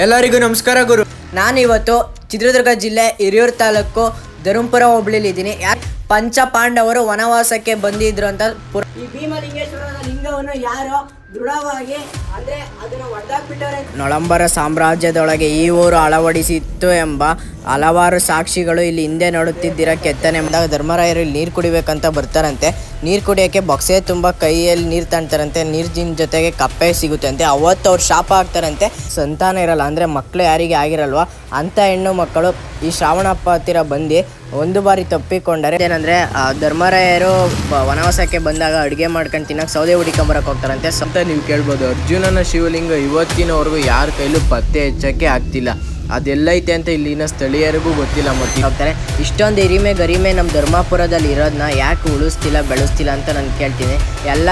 ಎಲ್ಲರಿಗೂ ನಮಸ್ಕಾರ ಗುರು. ನಾನಿವತ್ತು ಚಿತ್ರದುರ್ಗ ಜಿಲ್ಲೆ ಹಿರಿಯೂರು ತಾಲೂಕು ಧರ್ಮಪುರ ಹೋಬಳಿಲಿ ಇದ್ದೀನಿ. ಯಾಕೆ ಪಂಚ ಪಾಂಡವರು ವನವಾಸಕ್ಕೆ ಬಂದಿದ್ರು ಅಂತ ಈ ಭೀಮಲಿಂಗೇಶ್ವರದ ಲಿಂಗವನ್ನು ಯಾರು ದೃಢವಾಗಿ ಅಂದ್ರೆ ಅದನ್ನು ಒಡೆದಾಕ್ಬಿಟ್ಟವ್ರೆ. ನೊಳಂಬರ ಸಾಮ್ರಾಜ್ಯದೊಳಗೆ ಈ ಊರು ಅಳವಡಿಸಿತ್ತು ಎಂಬ ಹಲವಾರು ಸಾಕ್ಷಿಗಳು ಇಲ್ಲಿ ಹಿಂದೆ ನೋಡುತ್ತಿದ್ದಿರ ಕೆತ್ತನೆ ಎಂದಾಗ ಧರ್ಮರಾಯರು ಇಲ್ಲಿ ನೀರು ಕುಡಿಬೇಕಂತ ಬರ್ತಾರಂತೆ. ನೀರು ಕುಡಿಯೋಕ್ಕೆ ಬೊಕ್ಸೆ ತುಂಬ ಕೈಯಲ್ಲಿ ನೀರು ತಾಣ್ತಾರಂತೆ. ನೀರಿನ ಜೊತೆಗೆ ಕಪ್ಪೆ ಸಿಗುತ್ತೆ ಅಂತೆ. ಅವತ್ತು ಅವ್ರು ಶಾಪ ಆಗ್ತಾರಂತೆ. ಸಂತಾನ ಇರಲ್ಲ ಅಂದರೆ ಮಕ್ಕಳು ಯಾರಿಗೆ ಆಗಿರಲ್ವ ಅಂಥ ಹೆಣ್ಣು ಮಕ್ಕಳು ಈ ಶ್ರಾವಣಪ್ಪ ಹತ್ತಿರ ಬಂದು ಒಂದು ಬಾರಿ ತಪ್ಪಿಕೊಂಡರೆ ಏನಂದರೆ ಧರ್ಮರಾಯರು ವನವಾಸಕ್ಕೆ ಬಂದಾಗ ಅಡುಗೆ ಮಾಡ್ಕೊಂಡು ತಿನ್ನೋಕೆ ಸೌದೆ ಹುಡಿಕೊಂಬರಕ್ಕೆ ಹೋಗ್ತಾರಂತೆ ಅಂತ ನೀವು ಕೇಳ್ಬೋದು. ಅರ್ಜುನನ ಶಿವಲಿಂಗ ಇವತ್ತಿನವರೆಗೂ ಯಾರ ಕೈಲೂ ಪತ್ತೆ ಹಚ್ಚಕ್ಕೆ ಆಗ್ತಿಲ್ಲ. ಅದೆಲ್ಲೈತೆ ಅಂತ ಇಲ್ಲಿನ ಸ್ಥಳೀಯರಿಗೂ ಗೊತ್ತಿಲ್ಲ. ಮತ್ತೆ ಹೋಗ್ತಾರೆ. ಇಷ್ಟೊಂದು ಹಿರಿಮೆ ಗರಿಮೆ ನಮ್ಮ ಧರ್ಮಪುರದಲ್ಲಿ ಇರೋದನ್ನ ಯಾಕೆ ಉಳಿಸ್ತಿಲ್ಲ ಬೆಳೆಸ್ತಿಲ್ಲ ಅಂತ ನಾನು ಕೇಳ್ತೀನಿ. ಎಲ್ಲ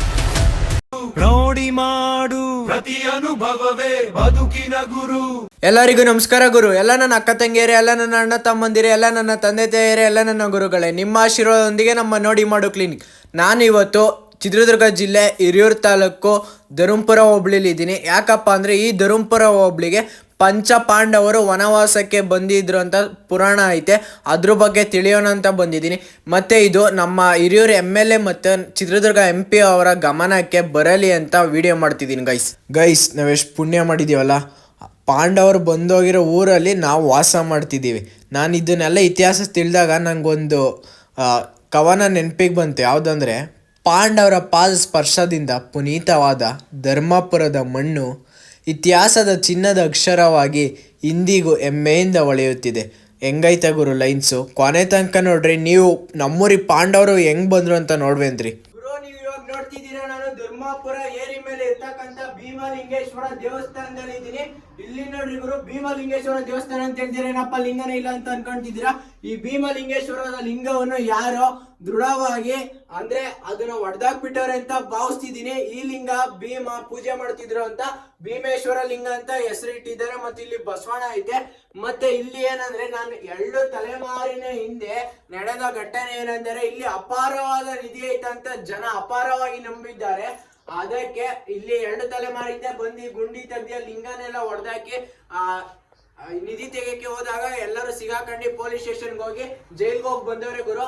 ನೋಡಿ ಮಾಡು ಪ್ರತಿ ಅನುಭವವೇ ಬದುಕಿನ ಗುರು. ಎಲ್ಲರಿಗೂ ನಮಸ್ಕಾರ ಗುರು. ಎಲ್ಲ ನನ್ನ ಅಕ್ಕ ತಂಗಿಯರೇ, ಎಲ್ಲ ನನ್ನ ಅಣ್ಣ ತಮ್ಮಂದಿರೇ, ಎಲ್ಲ ನನ್ನ ತಂದೆ ತಾಯಿಯರೇ, ಎಲ್ಲ ನನ್ನ ಗುರುಗಳೇ, ನಿಮ್ಮ ಆಶೀರ್ವಾದದೊಂದಿಗೆ ನಮ್ಮ ನೋಡಿ ಮಾಡು ಕ್ಲಿನಿಕ್. ನಾನಿವತ್ತು ಚಿತ್ರದುರ್ಗ ಜಿಲ್ಲೆ ಹಿರಿಯೂರು ತಾಲೂಕು ಧರ್ಮಪುರ ಹೋಬಳಿಲಿ ಇದ್ದೀನಿ. ಯಾಕಪ್ಪ ಅಂದರೆ ಈ ಧರ್ಮಪುರ ಹೋಬಳಿಗೆ ಪಂಚ ಪಾಂಡವರು ವನವಾಸಕ್ಕೆ ಬಂದಿದ್ರು ಅಂತ ಪುರಾಣ ಐತೆ. ಅದ್ರ ಬಗ್ಗೆ ತಿಳಿಯೋಣ ಅಂತ ಬಂದಿದ್ದೀನಿ. ಮತ್ತು ಇದು ನಮ್ಮ ಹಿರಿಯೂರು MLA ಮತ್ತು ಚಿತ್ರದುರ್ಗ MP ಅವರ ಗಮನಕ್ಕೆ ಬರಲಿ ಅಂತ ವಿಡಿಯೋ ಮಾಡ್ತಿದ್ದೀನಿ. ಗೈಸ್ ನಾವೆಷ್ಟು ಪುಣ್ಯ ಮಾಡಿದ್ದೀವಲ್ಲ. ಪಾಂಡವರು ಬಂದೋಗಿರೋ ಊರಲ್ಲಿ ನಾವು ವಾಸ ಮಾಡ್ತಿದ್ದೀವಿ. ನಾನು ಇದನ್ನೆಲ್ಲ ಇತಿಹಾಸ ತಿಳಿದಾಗ ನನಗೊಂದು ಕವನ ನೆನಪಿಗೆ ಬಂತು. ಯಾವುದಂದರೆ, ಪಾಂಡವರ ಪಾದ ಸ್ಪರ್ಶದಿಂದ ಪುನೀತವಾದ ಧರ್ಮಪುರದ ಮಣ್ಣು ಇತಿಹಾಸದ ಚಿನ್ನದ ಅಕ್ಷರವಾಗಿ ಇಂದಿಗೂ ಹೆಮ್ಮೆಯಿಂದ ಹೊಳೆಯುತ್ತಿದೆ. ಹೆಂಗೈತೆ ಗುರು ಲೈನ್ಸು. ಕೊನೆ ತನಕ ನೋಡ್ರಿ. ನೀವು ನಮ್ಮೂರಿಗೆ ಪಾಂಡವರು ಹೆಂಗೆ ಬಂದರು ಅಂತ ನೋಡ್ವೇನ್ರಿ ಗುರು. ನೀವು ಇವಾಗ ನೋಡ್ತಿದ್ದೀರಾ, ನಾನು ಧರ್ಮಪುರ ಏರಿ ಮೇಲೆ ಇರ್ತಕ್ಕಂಥ ಭೀಮಲಿಂಗೇಶ್ವರ ದೇವಸ್ಥಾನದಲ್ಲಿ ಇದ್ದೀನಿ. ಇಲ್ಲಿ ನೋಡ್ರಿ ಗುರು, ಭೀಮಲಿಂಗೇಶ್ವರ ದೇವಸ್ಥಾನ ಅಂತ ಹೇಳ್ತೀರಾ. ಏನಪ್ಪ ಲಿಂಗನೇ ಇಲ್ಲ ಅಂತ ಅನ್ಕೊಂತಿದ್ದೀರಾ? ಈ ಭೀಮಲಿಂಗೇಶ್ವರದ ಲಿಂಗವನ್ನು ಯಾರೋ ದೃಢವಾಗಿ ಅಂದ್ರೆ ಅದನ್ನ ಒಡೆದಾಕ್ಬಿಟ್ಟವ್ರೆ ಅಂತ ಭಾವಿಸ್ತಿದ್ದೀನಿ. ಈ ಲಿಂಗ ಭೀಮ ಪೂಜೆ ಮಾಡ್ತಿದ್ರು ಅಂತ ಭೀಮೇಶ್ವರ ಲಿಂಗ ಅಂತ ಹೆಸರಿಟ್ಟಿದ್ದಾರೆ. ಮತ್ತೆ ಇಲ್ಲಿ ಬಸವಣ್ಣ ಐತೆ. ಮತ್ತೆ ಇಲ್ಲಿ ಏನಂದ್ರೆ, ನಾನು 2 ತಲೆಮಾರಿನ ಹಿಂದೆ ನಡೆದ ಘಟನೆ ಏನಂದರೆ, ಇಲ್ಲಿ ಅಪಾರವಾದ ನಿಧಿ ಐತೆ ಅಂತ ಜನ ಅಪಾರವಾಗಿ ನಂಬಿದ್ದಾರೆ. ಅದಕ್ಕೆ ಇಲ್ಲಿ 2 ತಲೆಮಾರಿಂದ ಬಂದು ಗುಂಡಿ ತೆಗ್ದಿ ಲಿಂಗನೆಲ್ಲ ಹೊಡೆದಾಕಿ ನಿಧಿ ತೆಗೆಯಕ್ಕೆ ಹೋದಾಗ ಎಲ್ಲರೂ ಸಿಗಾಕಂಡು ಪೊಲೀಸ್ ಸ್ಟೇಷನ್ಗೆ ಹೋಗಿ ಜೈಲ್ಗೆ ಹೋಗಿ ಬಂದವ್ರೆ ಗುರು.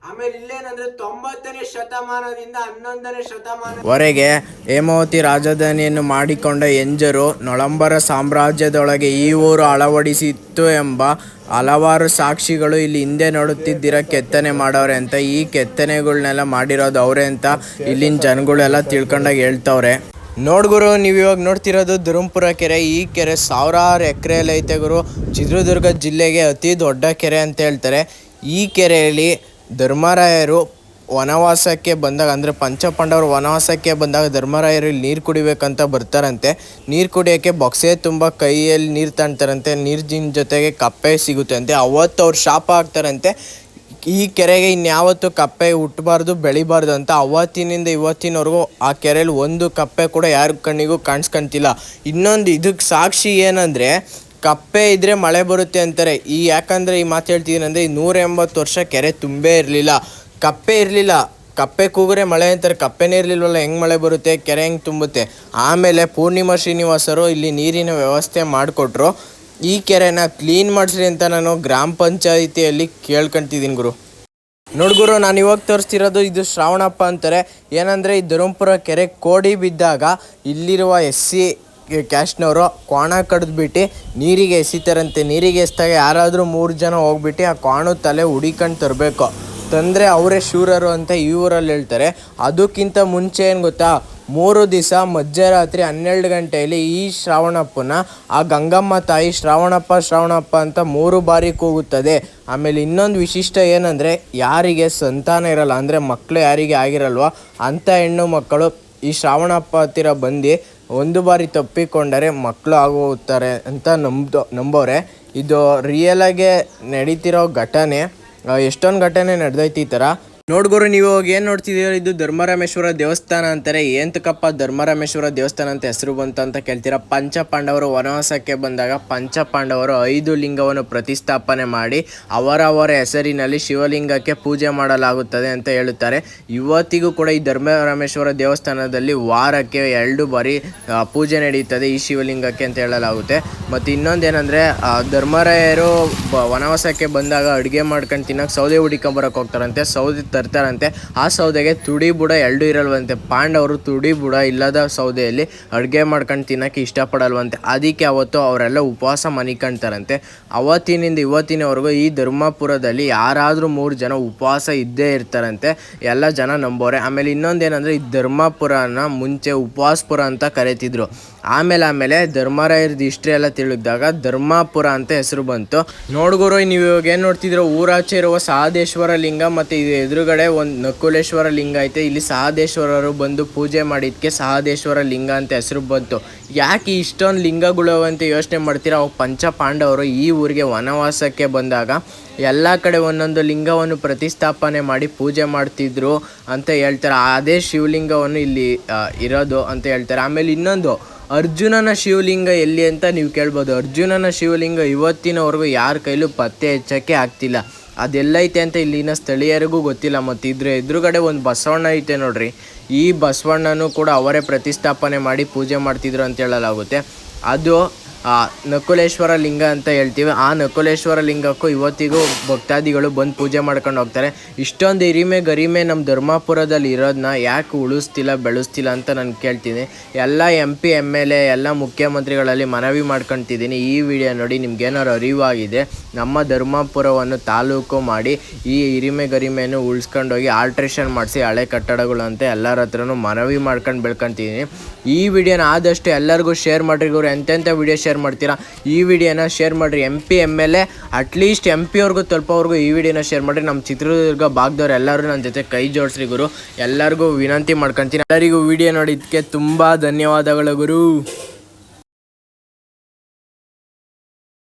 ಆಮೇಲೆ ಇಲ್ಲೇನಂದ್ರೆ 90ನೇ ಶತಮಾನದಿಂದ 11ನೇ ಶತಮಾನವರೆಗೆ ಹೇಮಾವತಿ ರಾಜಧಾನಿಯನ್ನು ಮಾಡಿಕೊಂಡ ಎಂಜರು ನೊಳಂಬರ ಸಾಮ್ರಾಜ್ಯದೊಳಗೆ ಈ ಊರು ಅಳವಡಿಸಿತ್ತು ಎಂಬ ಹಲವಾರು ಸಾಕ್ಷಿಗಳು ಇಲ್ಲಿ ಹಿಂದೆ ನೋಡುತ್ತಿದ್ದಿರ ಕೆತ್ತನೆ ಮಾಡವ್ರೆ ಅಂತ. ಈ ಕೆತ್ತನೆಗಳನ್ನೆಲ್ಲ ಮಾಡಿರೋದು ಅವರೇ ಅಂತ ಇಲ್ಲಿನ ಜನಗಳೆಲ್ಲ ತಿಳ್ಕೊಂಡಾಗ ಹೇಳ್ತವ್ರೆ. ನೋಡ್ಗುರು, ನೀವು ಇವಾಗ ನೋಡ್ತಿರೋದು ಧರ್ಮಪುರ ಕೆರೆ. ಈ ಕೆರೆ ಸಾವಿರಾರು ಎಕರೆಯಲ್ಲಿ ಐತೆ ಗುರು. ಚಿತ್ರದುರ್ಗ ಜಿಲ್ಲೆಗೆ ಅತಿ ದೊಡ್ಡ ಕೆರೆ ಅಂತ ಹೇಳ್ತಾರೆ. ಈ ಕೆರೆಯಲ್ಲಿ ಧರ್ಮರಾಯರು ವನವಾಸಕ್ಕೆ ಬಂದಾಗ ಅಂದರೆ ಪಂಚಪಾಂಡವರು ವನವಾಸಕ್ಕೆ ಬಂದಾಗ ಧರ್ಮರಾಯರು ಇಲ್ಲಿ ನೀರು ಕುಡಿಬೇಕಂತ ಬರ್ತಾರಂತೆ. ನೀರು ಕುಡಿಯೋಕ್ಕೆ ಬೊಕ್ಸೆ ತುಂಬ ಕೈಯಲ್ಲಿ ನೀರು ತಾಣ್ತಾರಂತೆ. ನೀರಿನ ಜೊತೆಗೆ ಕಪ್ಪೆ ಸಿಗುತ್ತೆ ಅಂತೆ. ಅವತ್ತು ಅವ್ರು ಶಾಪ ಆಗ್ತಾರಂತೆ. ಈ ಕೆರೆಗೆ ಇನ್ಯಾವತ್ತು ಕಪ್ಪೆ ಹುಟ್ಟಬಾರ್ದು ಬೆಳಿಬಾರ್ದು ಅಂತ. ಅವತ್ತಿನಿಂದ ಇವತ್ತಿನವರೆಗೂ ಆ ಕೆರೆಯಲ್ಲಿ ಒಂದು ಕಪ್ಪೆ ಕೂಡ ಯಾರ ಕಣ್ಣಿಗೂ ಕಾಣಿಸ್ಕೊಂತಿಲ್ಲ. ಇನ್ನೊಂದು ಇದಕ್ಕೆ ಸಾಕ್ಷಿ ಏನಂದರೆ, ಕಪ್ಪೆ ಇದ್ದರೆ ಮಳೆ ಬರುತ್ತೆ ಅಂತಾರೆ. ಯಾಕಂದರೆ ಈ ಮಾತು ಹೇಳ್ತಿದ್ದೀನಿ ಅಂದರೆ, 180 ವರ್ಷ ಕೆರೆ ತುಂಬೇ ಇರಲಿಲ್ಲ, ಕಪ್ಪೆ ಇರಲಿಲ್ಲ. ಕಪ್ಪೆ ಕೂಗ್ರೆ ಮಳೆ ಅಂತಾರೆ. ಕಪ್ಪೆನೇ ಇರಲಿಲ್ವಲ್ಲ, ಹೆಂಗೆ ಮಳೆ ಬರುತ್ತೆ, ಕೆರೆ ಹೆಂಗೆ ತುಂಬುತ್ತೆ? ಆಮೇಲೆ ಪೂರ್ಣಿಮಾ ಶ್ರೀನಿವಾಸರು ಇಲ್ಲಿ ನೀರಿನ ವ್ಯವಸ್ಥೆ ಮಾಡಿಕೊಟ್ರು. ಈ ಕೆರೆನ ಕ್ಲೀನ್ ಮಾಡಿಸ್ರಿ ಅಂತ ನಾನು ಗ್ರಾಮ ಪಂಚಾಯಿತಿಯಲ್ಲಿ ಕೇಳ್ಕೊತಿದ್ದೀನಿ ಗುರು. ನೋಡ್ಗುರು, ನಾನು ಇವಾಗ ತೋರಿಸ್ತಿರೋದು ಇದು ಶ್ರಾವಣಪ್ಪ ಅಂತಾರೆ. ಏನಂದರೆ, ಈ ಧರ್ಮಪುರ ಕೆರೆ ಕೋಡಿ ಬಿದ್ದಾಗ ಇಲ್ಲಿರುವ SC ಕ್ಯಾಸ್ಟ್ನವರು ಕ್ವಾಣ ಕಡಿದ್ಬಿಟ್ಟು ನೀರಿಗೆ ಎಸಿತಾರಂತೆ. ನೀರಿಗೆ ಎಸ್ದಾಗ ಯಾರಾದರೂ 3 ಜನ ಹೋಗ್ಬಿಟ್ಟು ಆ ಕ್ವಾಣ ತಲೆ ಹುಡಿಕೊಂಡು ತರಬೇಕು. ತಂದರೆ ಅವರೇ ಶೂರರು ಅಂತ ಈ ಊರಲ್ಲಿ ಹೇಳ್ತಾರೆ. ಅದಕ್ಕಿಂತ ಮುಂಚೆ ಏನು ಗೊತ್ತಾ, 3 ದಿವಸ ಮಧ್ಯರಾತ್ರಿ 12 ಗಂಟೆಯಲ್ಲಿ ಈ ಶ್ರಾವಣಪ್ಪನ ಆ ಗಂಗಮ್ಮ ತಾಯಿ ಶ್ರಾವಣಪ್ಪ ಅಂತ 3 ಬಾರಿ ಕೂಗುತ್ತದೆ. ಆಮೇಲೆ ಇನ್ನೊಂದು ವಿಶಿಷ್ಟ ಏನಂದರೆ, ಯಾರಿಗೆ ಸಂತಾನ ಇರಲ್ಲ ಅಂದರೆ ಮಕ್ಕಳು ಯಾರಿಗೆ ಆಗಿರಲ್ವ ಅಂಥ ಹೆಣ್ಣು ಮಕ್ಕಳು ಈ ಶ್ರಾವಣಪ್ಪ ಹತ್ತಿರ ಬಂದು ಒಂದು ಬಾರಿ ತಪ್ಪಿಕೊಂಡರೆ ಮಕ್ಕಳು ಆಗೋಗ್ತಾರೆ ಅಂತ ನಂಬೋರೆ. ಇದು ರಿಯಲಾಗೆ ನಡೀತಿರೋ ಘಟನೆ. ಎಷ್ಟೊಂದು ಘಟನೆ ನಡೆದೈತಿ ಈ ಥರ. ನೋಡ್ಗುರು ನೀವು ಇವಾಗ ಏನು ನೋಡ್ತಿದ್ದೀರ ಇದು ಧರ್ಮರಾಮೇಶ್ವರ ದೇವಸ್ಥಾನ ಅಂತಾರೆ. ಏಂತಕಪ್ಪ ಧರ್ಮರಾಮೇಶ್ವರ ದೇವಸ್ಥಾನ ಅಂತ ಹೆಸರು ಬಂತು ಅಂತ ಕೇಳ್ತೀರಾ. ಪಂಚಪಾಂಡವರು ವನವಾಸಕ್ಕೆ ಬಂದಾಗ ಪಂಚಪಾಂಡವರು 5 ಲಿಂಗವನ್ನು ಪ್ರತಿಷ್ಠಾಪನೆ ಮಾಡಿ ಅವರವರ ಹೆಸರಿನಲ್ಲಿ ಶಿವಲಿಂಗಕ್ಕೆ ಪೂಜೆ ಮಾಡಲಾಗುತ್ತದೆ ಅಂತ ಹೇಳುತ್ತಾರೆ. ಇವತ್ತಿಗೂ ಕೂಡ ಈ ಧರ್ಮರಾಮೇಶ್ವರ ದೇವಸ್ಥಾನದಲ್ಲಿ ವಾರಕ್ಕೆ 2 ಬಾರಿ ಪೂಜೆ ನಡೆಯುತ್ತದೆ ಈ ಶಿವಲಿಂಗಕ್ಕೆ ಅಂತ ಹೇಳಲಾಗುತ್ತೆ. ಮತ್ತು ಇನ್ನೊಂದೇನೆಂದರೆ ಧರ್ಮರಾಯರು ವನವಾಸಕ್ಕೆ ಬಂದಾಗ ಅಡುಗೆ ಮಾಡ್ಕೊಂಡು ತಿನ್ನೋಕೆ ಸೌದೆ ಹುಡಿಕೊಂಬರಕ್ಕೆ ಹೋಗ್ತಾರಂತೆ. ಸೌದೆ ತರ್ತಾರಂತೆ. ಆ ಸೌದೆಗೆ ತುಡಿ ಬುಡ 2 ಇರಲ್ವಂತೆ. ಪಾಂಡವರು ತುಡಿ ಬುಡ ಇಲ್ಲದ ಸೌದೆಯಲ್ಲಿ ಅಡುಗೆ ಮಾಡ್ಕೊಂಡು ತಿನ್ನೋಕ್ಕೆ ಇಷ್ಟಪಡಲ್ವಂತೆ. ಅದಕ್ಕೆ ಅವತ್ತು ಅವರೆಲ್ಲ ಉಪವಾಸ ಮನಿಕೊಂತಾರಂತೆ. ಅವತ್ತಿನಿಂದ ಇವತ್ತಿನವರೆಗೂ ಈ ಧರ್ಮಪುರದಲ್ಲಿ ಯಾರಾದರೂ 3 ಜನ ಉಪವಾಸ ಇದ್ದೇ ಇರ್ತಾರಂತೆ. ಎಲ್ಲ ಜನ ನಂಬೋರೆ. ಆಮೇಲೆ ಇನ್ನೊಂದೇನೆಂದರೆ ಈ ಧರ್ಮಪುರನ ಮುಂಚೆ ಉಪವಾಸಪುರ ಅಂತ ಕರೀತಿದ್ರು. ಆಮೇಲೆ ಧರ್ಮರಾಯರದ್ದು ಹಿಸ್ಟ್ರಿ ಎಲ್ಲ ತಿಳಿದಾಗ ಧರ್ಮಪುರ ಅಂತ ಹೆಸರು ಬಂತು. ನೋಡ್ಗುರು ನೀವು ಇವಾಗ ಏನು ನೋಡ್ತಿದ್ರು ಊರಾಚೆ ಇರುವ ಸಹದೇಶ್ವರ ಲಿಂಗ ಮತ್ತು ಇದು ಎದುರುಗಡೆ ಒಂದು ನಕುಲೇಶ್ವರ ಲಿಂಗ ಐತೆ. ಇಲ್ಲಿ ಸಹದೇಶ್ವರರು ಬಂದು ಪೂಜೆ ಮಾಡಿದ್ದಕ್ಕೆ ಸಹದೇಶ್ವರ ಲಿಂಗ ಅಂತ ಹೆಸರು ಬಂತು. ಯಾಕೆ ಇಷ್ಟೊಂದು ಲಿಂಗಗಳು ಅಂತ ಯೋಚನೆ ಮಾಡ್ತೀರಾ? ಅವು ಪಂಚಪಾಂಡವರು ಈ ಊರಿಗೆ ವನವಾಸಕ್ಕೆ ಬಂದಾಗ ಎಲ್ಲ ಕಡೆ ಒಂದೊಂದು ಲಿಂಗವನ್ನು ಪ್ರತಿಷ್ಠಾಪನೆ ಮಾಡಿ ಪೂಜೆ ಮಾಡ್ತಿದ್ರು ಅಂತ ಹೇಳ್ತಾರೆ. ಅದೇ ಶಿವಲಿಂಗವನ್ನು ಇಲ್ಲಿ ಇರೋದು ಅಂತ ಹೇಳ್ತಾರೆ. ಆಮೇಲೆ ಇನ್ನೊಂದು ಅರ್ಜುನನ ಶಿವಲಿಂಗ ಎಲ್ಲಿ ಅಂತ ನೀವು ಕೇಳ್ಬೋದು. ಅರ್ಜುನನ ಶಿವಲಿಂಗ ಇವತ್ತಿನವರೆಗೂ ಯಾರ ಕೈಲೂ ಪತ್ತೆ ಹಚ್ಚೋಕ್ಕೆ ಆಗ್ತಿಲ್ಲ. ಅದೆಲ್ಲೈತೆ ಅಂತ ಇಲ್ಲಿನ ಸ್ಥಳೀಯರಿಗೂ ಗೊತ್ತಿಲ್ಲ. ಮತ್ತು ಇದ್ರ ಎದುರುಗಡೆ ಒಂದು ಬಸವಣ್ಣ ಐತೆ ನೋಡ್ರಿ. ಈ ಬಸವಣ್ಣನೂ ಕೂಡ ಅವರೇ ಪ್ರತಿಷ್ಠಾಪನೆ ಮಾಡಿ ಪೂಜೆ ಮಾಡ್ತಿದ್ರು ಅಂತ ಹೇಳಲಾಗುತ್ತೆ. ಅದು ನಕುಲೇಶ್ವರ ಲಿಂಗ ಅಂತ ಹೇಳ್ತೀವಿ. ಆ ನಕುಲೇಶ್ವರ ಲಿಂಗಕ್ಕೂ ಇವತ್ತಿಗೂ ಭಕ್ತಾದಿಗಳು ಬಂದು ಪೂಜೆ ಮಾಡ್ಕೊಂಡು ಹೋಗ್ತಾರೆ. ಇಷ್ಟೊಂದು ಗರಿಮೆ ನಮ್ಮ ಧರ್ಮಪುರದಲ್ಲಿ ಇರೋದನ್ನ ಯಾಕೆ ಉಳಿಸ್ತಿಲ್ಲ ಬೆಳೆಸ್ತಿಲ್ಲ ಅಂತ ನಾನು ಕೇಳ್ತೀನಿ. ಎಲ್ಲ MP MLA ಎಲ್ಲ ಮುಖ್ಯಮಂತ್ರಿಗಳಲ್ಲಿ ಮನವಿ ಮಾಡ್ಕೊತಿದ್ದೀನಿ. ಈ ವಿಡಿಯೋ ನೋಡಿ ನಿಮ್ಗೇನಾದ್ರು ಅರಿವಾಗಿದೆ ನಮ್ಮ ಧರ್ಮಪುರವನ್ನು ತಾಲೂಕು ಮಾಡಿ ಈ ಗರಿಮೆಯನ್ನು ಉಳಿಸ್ಕೊಂಡೋಗಿ ಆಲ್ಟ್ರೇಷನ್ ಮಾಡಿಸಿ ಹಳೆ ಕಟ್ಟಡಗಳು ಅಂತ ಎಲ್ಲರ ಹತ್ರನೂ ಮನವಿ ಮಾಡ್ಕೊಂಡು ಬೆಳ್ಕೊತಿದ್ದೀನಿ. ಈ ವಿಡಿಯೋನ ಆದಷ್ಟು ಎಲ್ಲರಿಗೂ ಶೇರ್ ಮಾಡಿರಿ ಗುರು. ಎಂತೆಂಥ ವಿಡಿಯೋ ಶೇರ್ ಮಾಡ್ತೀರಾ ಈ ವಿಡಿಯೋನ ಶೇರ್ ಮಾಡಿರಿ. MP MLA ಅಟ್ಲೀಸ್ಟ್ MP ಅವ್ರಿಗೂ ತಲುಪೋವರೆಗೂ ಈ ವಿಡಿಯೋನ ಶೇರ್ ಮಾಡಿರಿ. ನಮ್ಮ ಚಿತ್ರದುರ್ಗ ಭಾಗದವ್ರು ಎಲ್ಲರೂ ನನ್ನ ಜೊತೆ ಕೈ ಜೋಡಿಸ್ರಿ ಗುರು. ಎಲ್ಲರಿಗೂ ವಿನಂತಿ ಮಾಡ್ಕೊತೀನಿ. ಎಲ್ಲರಿಗೂ ವಿಡಿಯೋ ನೋಡಿದ್ದಕ್ಕೆ ತುಂಬ ಧನ್ಯವಾದಗಳು ಗುರು.